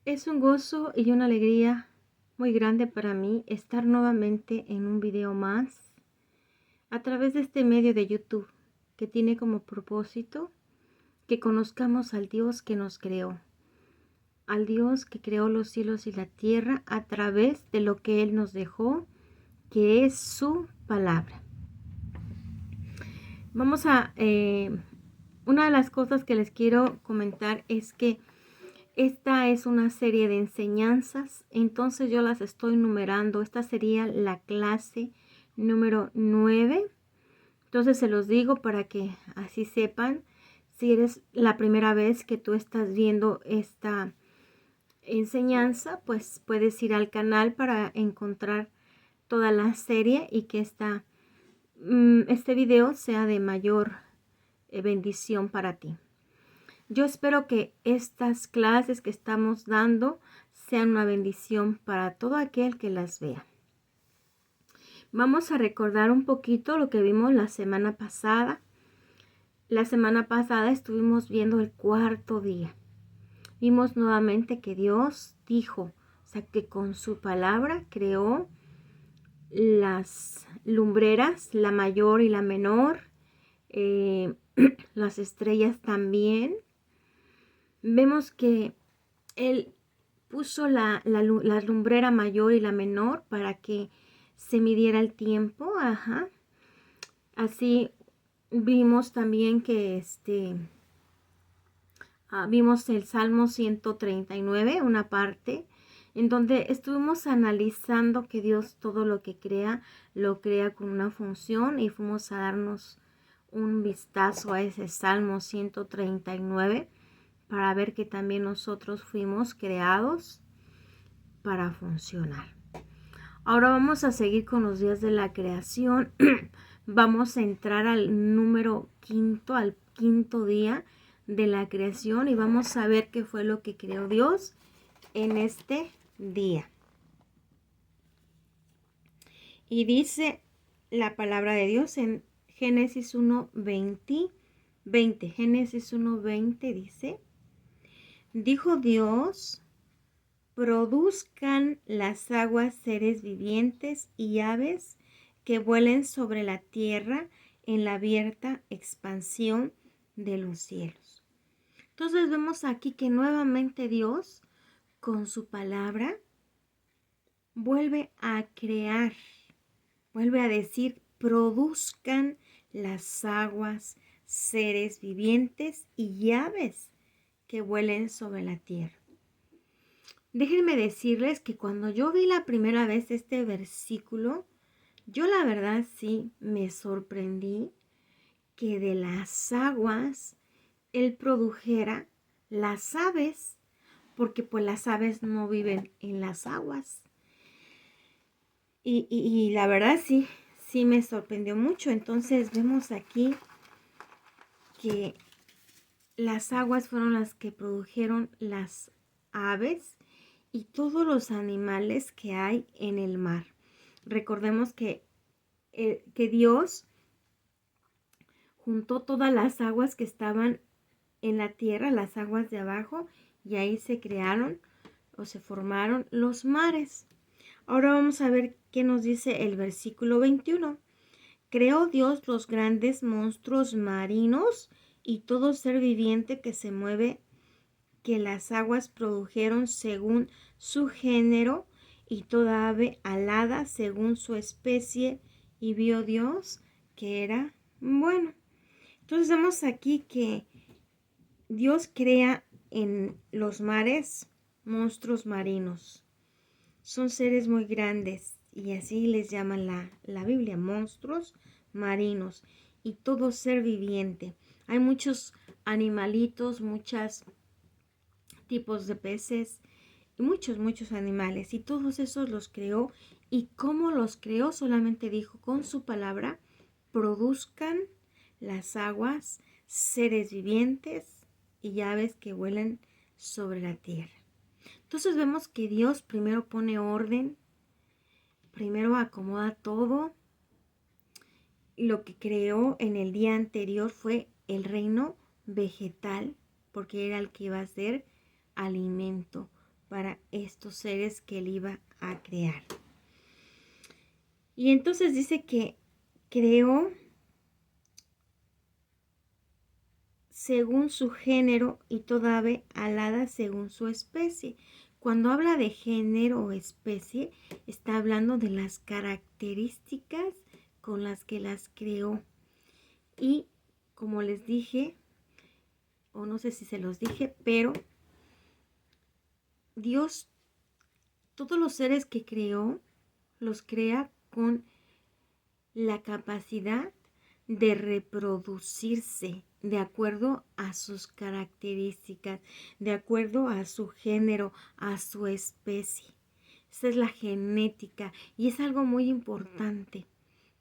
Es un gozo y una alegría muy grande para mí estar nuevamente en un video más a través de este medio de YouTube que tiene como propósito que conozcamos al Dios que nos creó, al Dios que creó los cielos y la tierra a través de lo que Él nos dejó, que es su palabra. Una de las cosas que les quiero comentar es que esta es una serie de enseñanzas, entonces yo las estoy numerando. Esta sería la clase número 9. Entonces se los digo para que así sepan. Si eres la primera vez que tú estás viendo esta enseñanza, pues puedes ir al canal para encontrar toda la serie y que este video sea de mayor bendición para ti. Yo espero que estas clases que estamos dando sean una bendición para todo aquel que las vea. Vamos a recordar un poquito lo que vimos la semana pasada. La semana pasada estuvimos viendo el cuarto día. Vimos nuevamente que Dios dijo, o sea, que con su palabra creó las lumbreras, la mayor y la menor, las estrellas también. Vemos que Él puso la lumbrera mayor y la menor para que se midiera el tiempo. Así vimos también que vimos el Salmo 139, una parte, en donde estuvimos analizando que Dios todo lo que crea, lo crea con una función, y fuimos a darnos un vistazo a ese Salmo 139 para ver que también nosotros fuimos creados para funcionar. Ahora vamos a seguir con los días de la creación. Vamos a entrar al quinto día de la creación, y vamos a ver qué fue lo que creó Dios en este día. Y dice la palabra de Dios en Génesis 1:20. Génesis 1:20 dice: dijo Dios: produzcan las aguas seres vivientes y aves que vuelen sobre la tierra en la abierta expansión de los cielos. Entonces vemos aquí que nuevamente Dios, con su palabra, vuelve a crear, vuelve a decir: produzcan las aguas seres vivientes y aves que vuelen sobre la tierra. Déjenme decirles que cuando yo vi la primera vez este versículo, yo la verdad sí me sorprendí que de las aguas Él produjera las aves, porque pues las aves no viven en las aguas. Y la verdad sí me sorprendió mucho. Entonces vemos aquí que las aguas fueron las que produjeron las aves y todos los animales que hay en el mar. Recordemos que Dios juntó todas las aguas que estaban en la tierra, las aguas de abajo, y ahí se crearon o se formaron los mares. Ahora vamos a ver qué nos dice el versículo 21. Creó Dios los grandes monstruos marinos y todo ser viviente que se mueve, que las aguas produjeron según su género, y toda ave alada según su especie, y vio Dios que era bueno. Entonces vemos aquí que Dios crea en los mares monstruos marinos. Son seres muy grandes y así les llaman la Biblia, monstruos marinos, y todo ser viviente. Hay muchos animalitos, muchos tipos de peces y muchos animales, y todos esos los creó. ¿Y cómo los creó? Solamente dijo: con su palabra produzcan las aguas seres vivientes y aves que vuelan sobre la tierra. Entonces vemos que Dios primero pone orden, primero acomoda todo. Lo que creó en el día anterior fue el reino vegetal, porque era el que iba a ser alimento para estos seres que él iba a crear. Y entonces dice que creó según su género y toda ave alada según su especie. Cuando habla de género o especie, está hablando de las características con las que las creó. Y como les dije, o no sé si se los dije, pero Dios, todos los seres que creó, los crea con la capacidad de reproducirse de acuerdo a sus características, de acuerdo a su género, a su especie. Esa es la genética y es algo muy importante.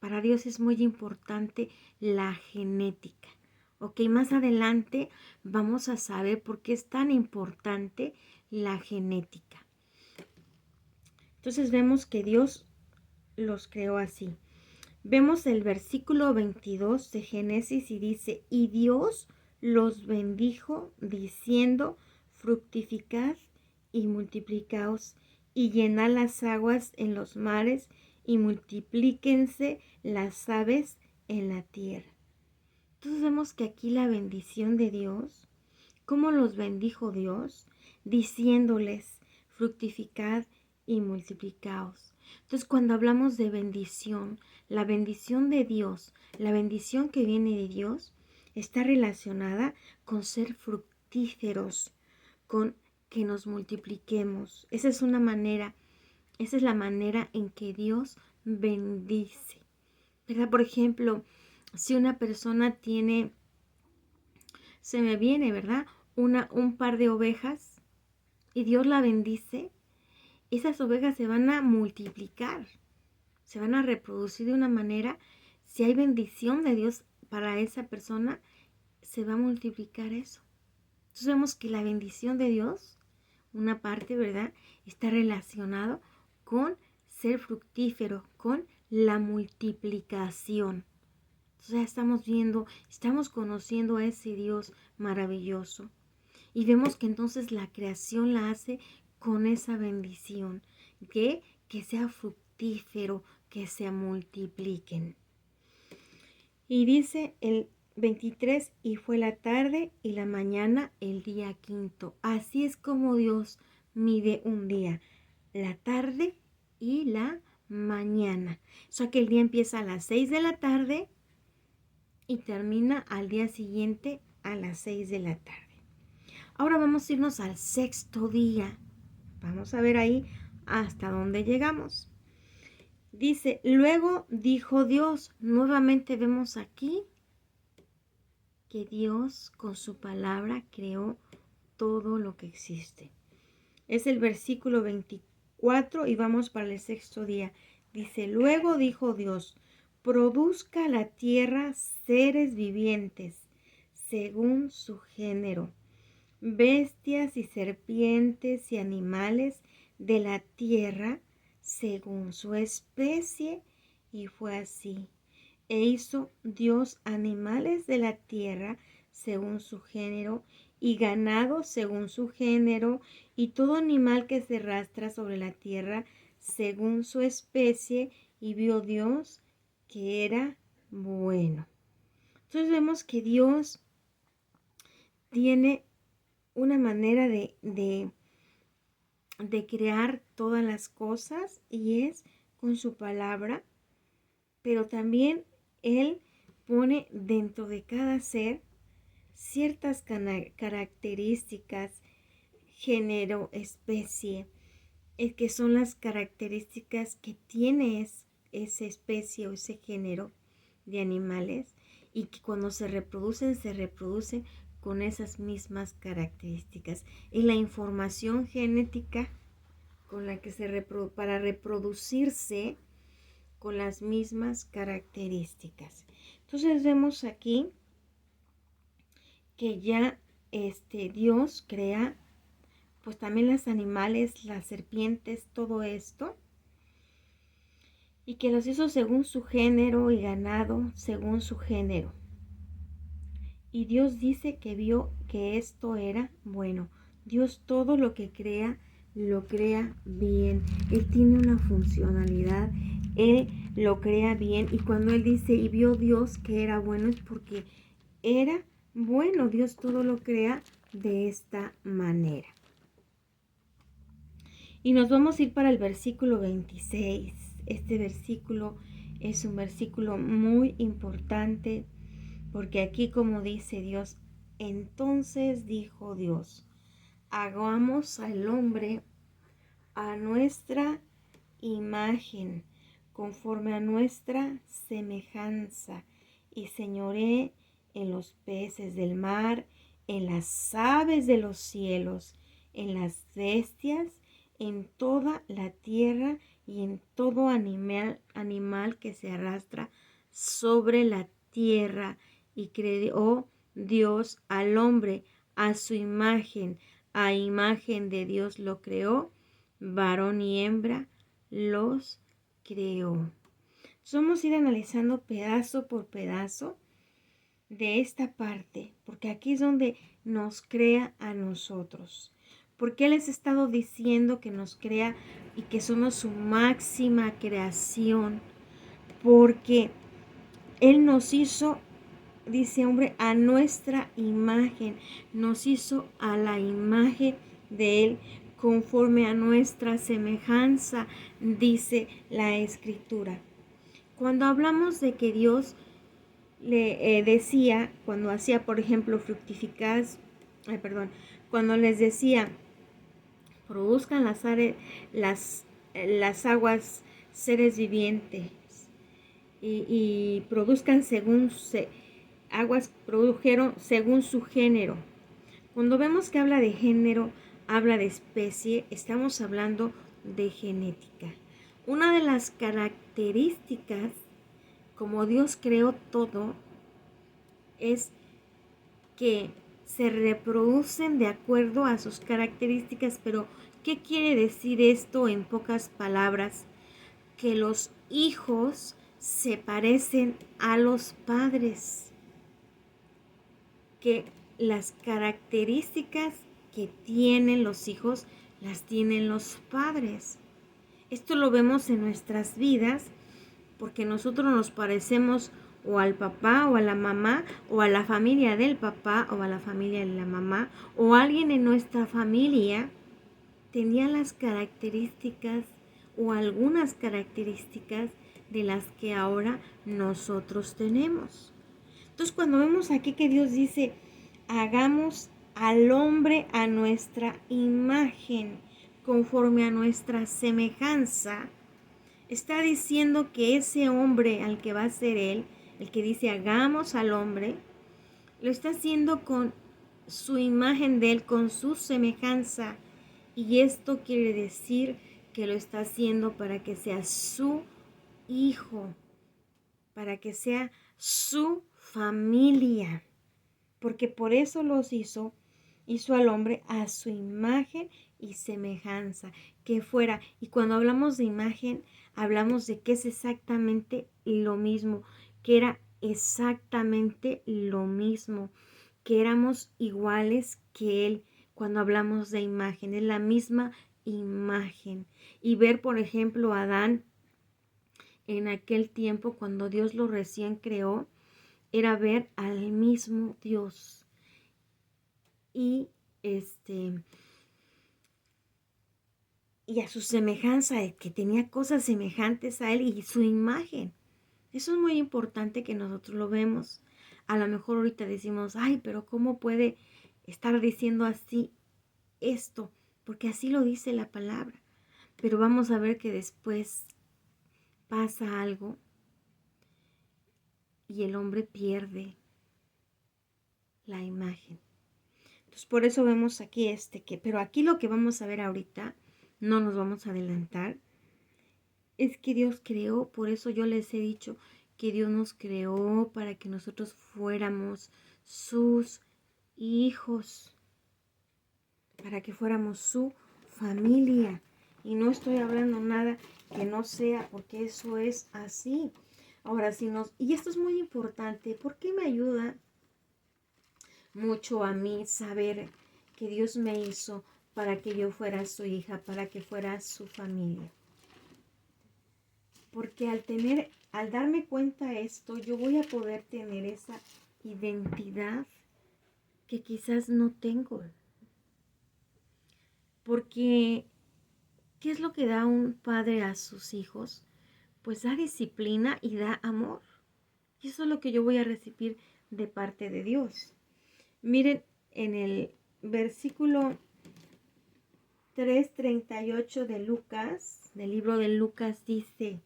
Para Dios es muy importante la genética. Ok, más adelante vamos a saber por qué es tan importante la genética. Entonces vemos que Dios los creó así. Vemos el versículo 22 de Génesis y dice, y Dios los bendijo diciendo, fructificad y multiplicaos y llenad las aguas en los mares y multiplíquense las aves en la tierra. Entonces vemos que aquí la bendición de Dios, ¿cómo los bendijo Dios? Diciéndoles, fructificad y multiplicaos. Entonces, cuando hablamos de bendición, la bendición de Dios, la bendición que viene de Dios, está relacionada con ser fructíferos, con que nos multipliquemos. Esa es una manera, esa es la manera en que Dios bendice. ¿Verdad? Por ejemplo, si una persona tiene, se me viene, ¿verdad? Un par de ovejas y Dios la bendice, esas ovejas se van a multiplicar, se van a reproducir de una manera. Si hay bendición de Dios para esa persona, se va a multiplicar eso. Entonces vemos que la bendición de Dios, una parte, ¿verdad?, está relacionado con ser fructífero, con la multiplicación. Entonces ya estamos viendo, estamos conociendo a ese Dios maravilloso. Y vemos que entonces la creación la hace con esa bendición, que sea fructífero, que se multipliquen. Y dice el 23, y fue la tarde y la mañana el día quinto. Así es como Dios mide un día, la tarde y la mañana. O sea que el día empieza a las 6 de la tarde y termina al día siguiente a las 6 de la tarde. Ahora vamos a irnos al sexto día. Vamos a ver ahí hasta dónde llegamos. Dice, luego dijo Dios, nuevamente vemos aquí que Dios con su palabra creó todo lo que existe. Es el versículo 24 y vamos para el sexto día. Dice, luego dijo Dios, produzca la tierra seres vivientes según su género, bestias y serpientes y animales de la tierra según su especie. Y fue así. E hizo Dios animales de la tierra según su género, y ganado según su género, y todo animal que se arrastra sobre la tierra según su especie, y vio Dios que era bueno. Entonces vemos que Dios tiene una manera de crear todas las cosas, y es con su palabra, pero también Él pone dentro de cada ser ciertas características, género, especie, que son las características que tiene esa especie o ese género de animales, y que cuando se reproducen con esas mismas características. Y la información genética con la que para reproducirse con las mismas características. Entonces vemos aquí que ya Dios crea pues también los animales, las serpientes, todo esto, y que los hizo según su género, y ganado según su género. Y Dios dice que vio que esto era bueno. Dios todo lo que crea lo crea bien. Él tiene una funcionalidad, Él lo crea bien. Y cuando Él dice, y vio Dios que era bueno, es porque era bueno. Dios todo lo crea de esta manera. Y nos vamos a ir para el versículo 26. Este versículo es un versículo muy importante porque aquí, como dice Dios, entonces dijo Dios, hagamos al hombre a nuestra imagen, conforme a nuestra semejanza, y señoree en los peces del mar, en las aves de los cielos, en las bestias, en toda la tierra y en todo animal que se arrastra sobre la tierra. Y creó Dios al hombre a su imagen, a imagen de Dios lo creó, varón y hembra los creó. Entonces vamos a ir analizando pedazo por pedazo de esta parte, porque aquí es donde nos crea a nosotros. Porque Él les ha estado diciendo que nos crea y que somos su máxima creación, porque Él nos hizo, dice hombre, a nuestra imagen, nos hizo a la imagen de Él, conforme a nuestra semejanza, dice la Escritura. Cuando hablamos de que Dios le decía, cuando hacía, por ejemplo, cuando les decía, produzcan las aguas seres vivientes y produzcan aguas produjeron según su género. Cuando vemos que habla de género, habla de especie, estamos hablando de genética. Una de las características, como Dios creó todo, es que se reproducen de acuerdo a sus características. Pero, ¿qué quiere decir esto en pocas palabras? Que los hijos se parecen a los padres, que las características que tienen los hijos las tienen los padres. Esto lo vemos en nuestras vidas porque nosotros nos parecemos o al papá o a la mamá o a la familia del papá o a la familia de la mamá, o alguien en nuestra familia tenía las características o algunas características de las que ahora nosotros tenemos. Entonces, cuando vemos aquí que Dios dice, hagamos al hombre a nuestra imagen, conforme a nuestra semejanza, está diciendo que ese hombre al que va a ser Él, el que dice hagamos al hombre, lo está haciendo con su imagen de Él, con su semejanza. Y esto quiere decir que lo está haciendo para que sea su hijo, para que sea su familia. Porque por eso los hizo al hombre a su imagen y semejanza, que fuera. Y cuando hablamos de imagen, hablamos de que es exactamente lo mismo, que era exactamente lo mismo, que éramos iguales que Él. Cuando hablamos de imagen, es la misma imagen. Y ver, por ejemplo, a Adán en aquel tiempo, cuando Dios lo recién creó, era ver al mismo Dios. Y y a su semejanza, que tenía cosas semejantes a Él y su imagen. Eso es muy importante que nosotros lo vemos. A lo mejor ahorita decimos, ay, pero ¿cómo puede estar diciendo así esto? Porque así lo dice la palabra. Pero vamos a ver que después pasa algo y el hombre pierde la imagen. Entonces, por eso vemos aquí pero aquí lo que vamos a ver ahorita, no nos vamos a adelantar, es que Dios creó. Por eso yo les he dicho que Dios nos creó para que nosotros fuéramos sus hijos, para que fuéramos su familia. Y no estoy hablando nada que no sea, porque eso es así. Ahora, y esto es muy importante, porque me ayuda mucho a mí saber que Dios me hizo para que yo fuera su hija, para que fuera su familia. Porque al darme cuenta de esto, yo voy a poder tener esa identidad que quizás no tengo. Porque, ¿qué es lo que da un padre a sus hijos? Pues da disciplina y da amor. Y eso es lo que yo voy a recibir de parte de Dios. Miren, en el versículo 3:38 de Lucas, del libro de Lucas, dice: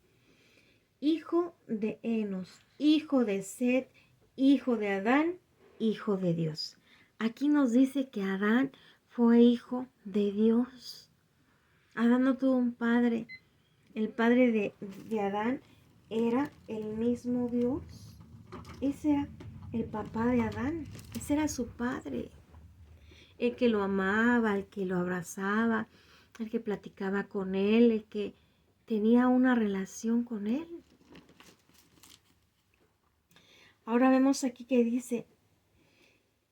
hijo de Enos, hijo de Set, hijo de Adán, hijo de Dios. Aquí nos dice que Adán fue hijo de Dios. Adán no tuvo un padre. El padre de Adán era el mismo Dios. Ese era el papá de Adán. Ese era su padre. El que lo amaba, el que lo abrazaba, el que platicaba con él, el que tenía una relación con él. Ahora vemos aquí que dice,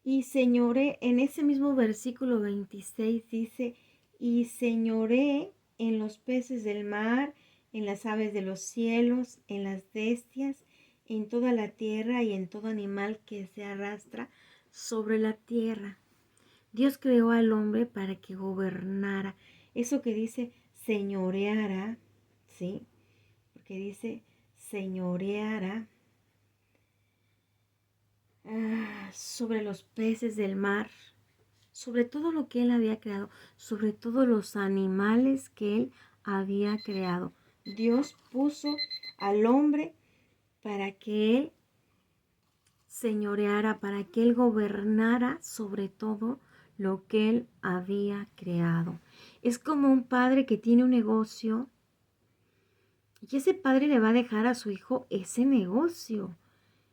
y señoré, en ese mismo versículo 26 dice, y señoré en los peces del mar, en las aves de los cielos, en las bestias, en toda la tierra y en todo animal que se arrastra sobre la tierra. Dios creó al hombre para que gobernara. Eso que dice señoreara, ¿sí? Porque dice señoreara sobre los peces del mar, sobre todo lo que él había creado, sobre todos los animales que él había creado. Dios puso al hombre para que él señoreara, para que él gobernara sobre todo lo que él había creado. Es como un padre que tiene un negocio y ese padre le va a dejar a su hijo ese negocio.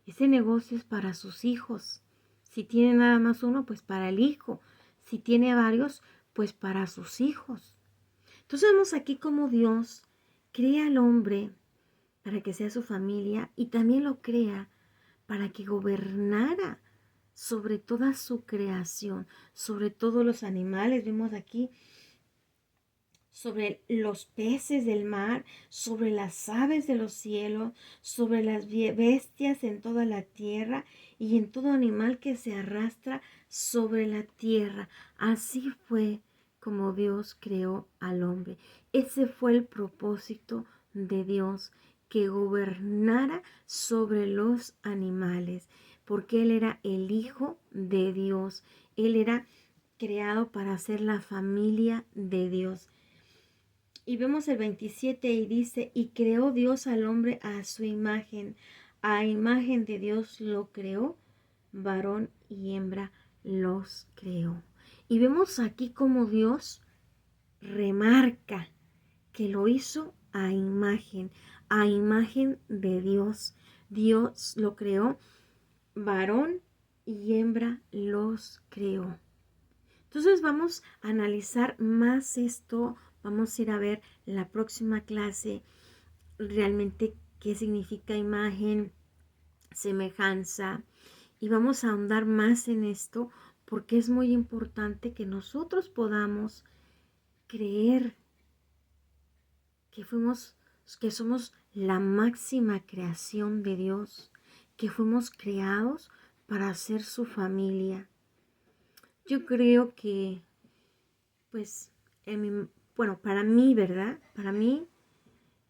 Ese negocio es para sus hijos. Si tiene nada más uno, pues para el hijo. Si tiene varios, pues para sus hijos. Entonces vemos aquí cómo Dios crea al hombre para que sea su familia y también lo crea para que gobernara sobre toda su creación, sobre todos los animales. Vemos aquí sobre los peces del mar, sobre las aves de los cielos, sobre las bestias en toda la tierra y en todo animal que se arrastra sobre la tierra. Así fue como Dios creó al hombre. Ese fue el propósito de Dios, que gobernara sobre los animales, porque Él era el Hijo de Dios. Él era creado para ser la familia de Dios. Y vemos el 27 y dice, y creó Dios al hombre a su imagen. A imagen de Dios lo creó, varón y hembra los creó. Y vemos aquí como Dios remarca que lo hizo a imagen de Dios. Dios lo creó, varón y hembra los creó. Entonces vamos a analizar más esto, vamos a ir a ver la próxima clase realmente qué significa imagen, semejanza, y vamos a ahondar más en esto porque es muy importante que nosotros podamos creer que somos la máxima creación de Dios, que fuimos creados para ser su familia. Yo creo que, pues, para mí, ¿verdad? Para mí,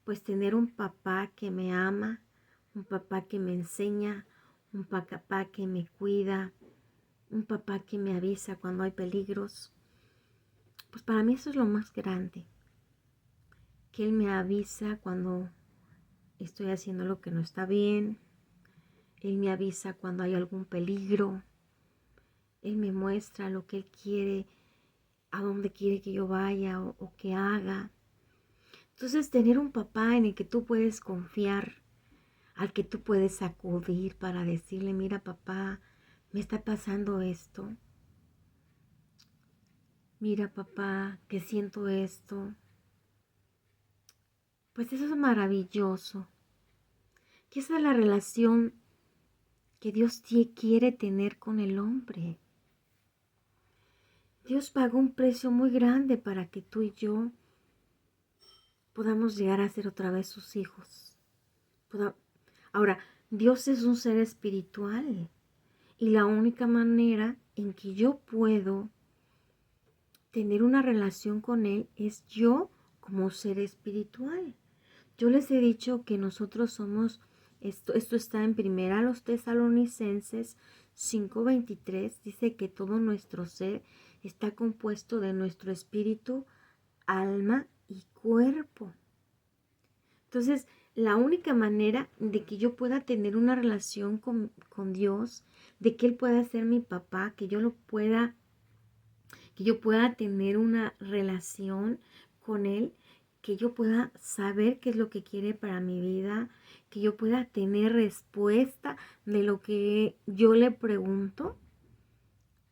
pues tener un papá que me ama, un papá que me enseña, un papá que me cuida, un papá que me avisa cuando hay peligros, pues para mí eso es lo más grande. Que él me avisa cuando estoy haciendo lo que no está bien, él me avisa cuando hay algún peligro, él me muestra lo que él quiere, a dónde quiere que yo vaya o que haga. Entonces, tener un papá en el que tú puedes confiar, al que tú puedes acudir para decirle, mira papá, me está pasando esto. Mira papá, que siento esto. Pues eso es maravilloso. Que esa es la relación que Dios quiere tener con el hombre. Dios pagó un precio muy grande para que tú y yo podamos llegar a ser otra vez sus hijos. Ahora, Dios es un ser espiritual y la única manera en que yo puedo tener una relación con Él es yo como ser espiritual. Yo les he dicho que nosotros somos, esto está en primera los Tesalonicenses 5:23, dice que todo nuestro ser está compuesto de nuestro espíritu, alma y cuerpo. Entonces, la única manera de que yo pueda tener una relación con Dios, de que Él pueda ser mi papá, que yo pueda tener una relación con Él, que yo pueda saber qué es lo que quiere para mi vida, que yo pueda tener respuesta de lo que yo le pregunto,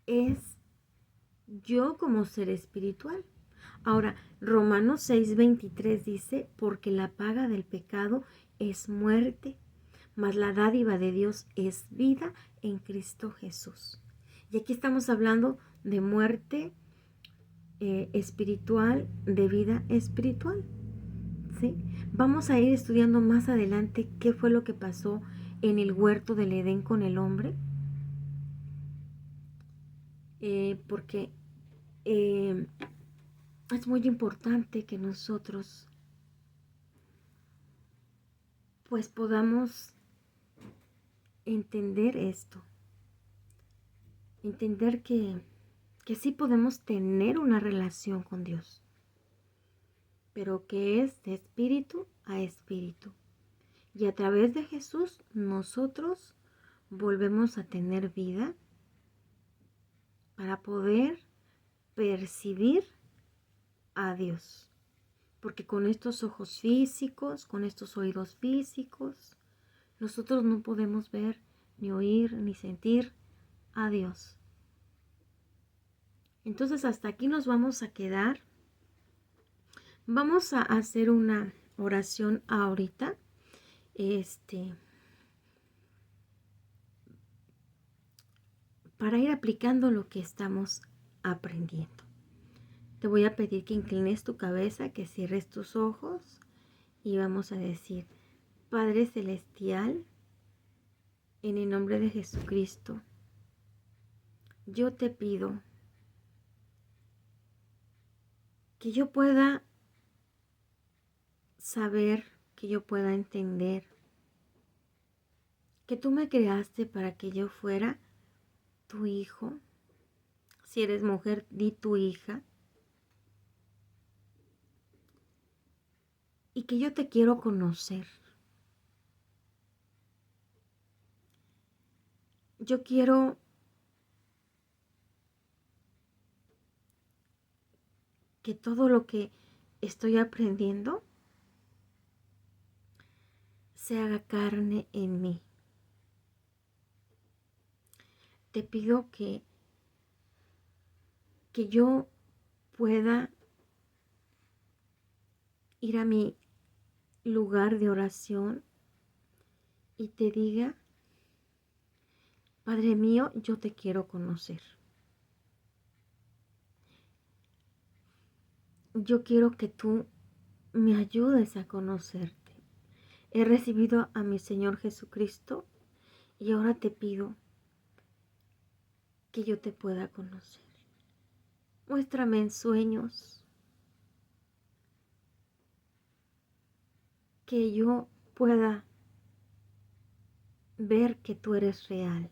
es yo como ser espiritual. Ahora, Romanos 6:23 dice, porque la paga del pecado es muerte, mas la dádiva de Dios es vida en Cristo Jesús. Y aquí estamos hablando de muerte espiritual, de vida espiritual. ¿Sí? Vamos a ir estudiando más adelante qué fue lo que pasó en el huerto del Edén con el hombre, porque es muy importante que nosotros pues podamos entender esto, entender que sí podemos tener una relación con Dios, pero que es de espíritu a espíritu. Y a través de Jesús nosotros volvemos a tener vida para poder percibir a Dios. Porque con estos ojos físicos, con estos oídos físicos, nosotros no podemos ver, ni oír, ni sentir a Dios. Entonces hasta aquí nos vamos a quedar. Vamos a hacer una oración ahorita. Para ir aplicando lo que estamos aprendiendo. Te voy a pedir que inclines tu cabeza, que cierres tus ojos y vamos a decir, Padre Celestial, en el nombre de Jesucristo, yo te pido que yo pueda saber, que yo pueda entender que tú me creaste para que yo fuera tu hijo. Si eres mujer, di tu hija. Y que yo te quiero conocer. Yo quiero que todo lo que estoy aprendiendo se haga carne en mí. Te pido que yo pueda ir a mi lugar de oración y te diga, Padre mío, yo te quiero conocer. Yo quiero que tú me ayudes a conocerte. He recibido a mi Señor Jesucristo y ahora te pido que yo te pueda conocer. Muéstrame en sueños, que yo pueda ver que tú eres real.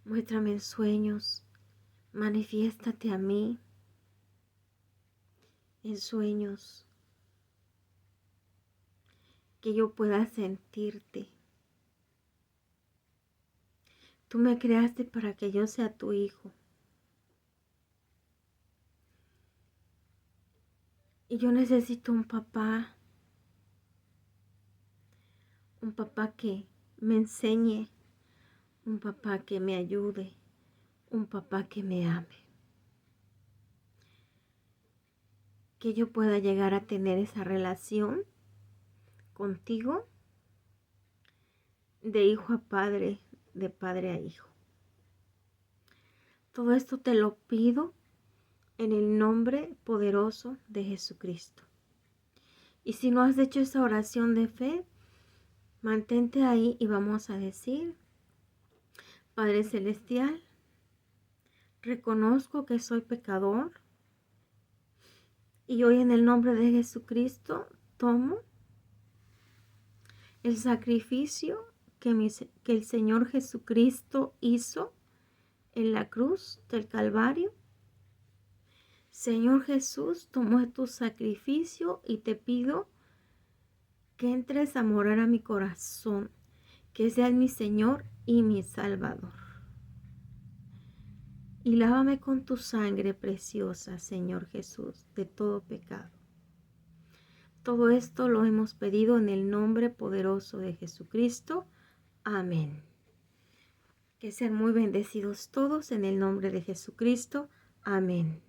Muéstrame en sueños, manifiéstate a mí en sueños, que yo pueda sentirte. Tú me creaste para que yo sea tu hijo. Y yo necesito un papá que me enseñe, un papá que me ayude, un papá que me ame. Que yo pueda llegar a tener esa relación contigo de hijo a padre, de padre a hijo. Todo esto te lo pido en el nombre poderoso de Jesucristo. Y si no has hecho esa oración de fe, mantente ahí y vamos a decir: Padre Celestial, reconozco que soy pecador y hoy en el nombre de Jesucristo tomo el sacrificio que el Señor Jesucristo hizo en la cruz del Calvario. Señor Jesús, tomo tu sacrificio y te pido que entres a morar a mi corazón, que seas mi Señor y mi Salvador. Y lávame con tu sangre preciosa, Señor Jesús, de todo pecado. Todo esto lo hemos pedido en el nombre poderoso de Jesucristo. Amén. Que sean muy bendecidos todos en el nombre de Jesucristo. Amén.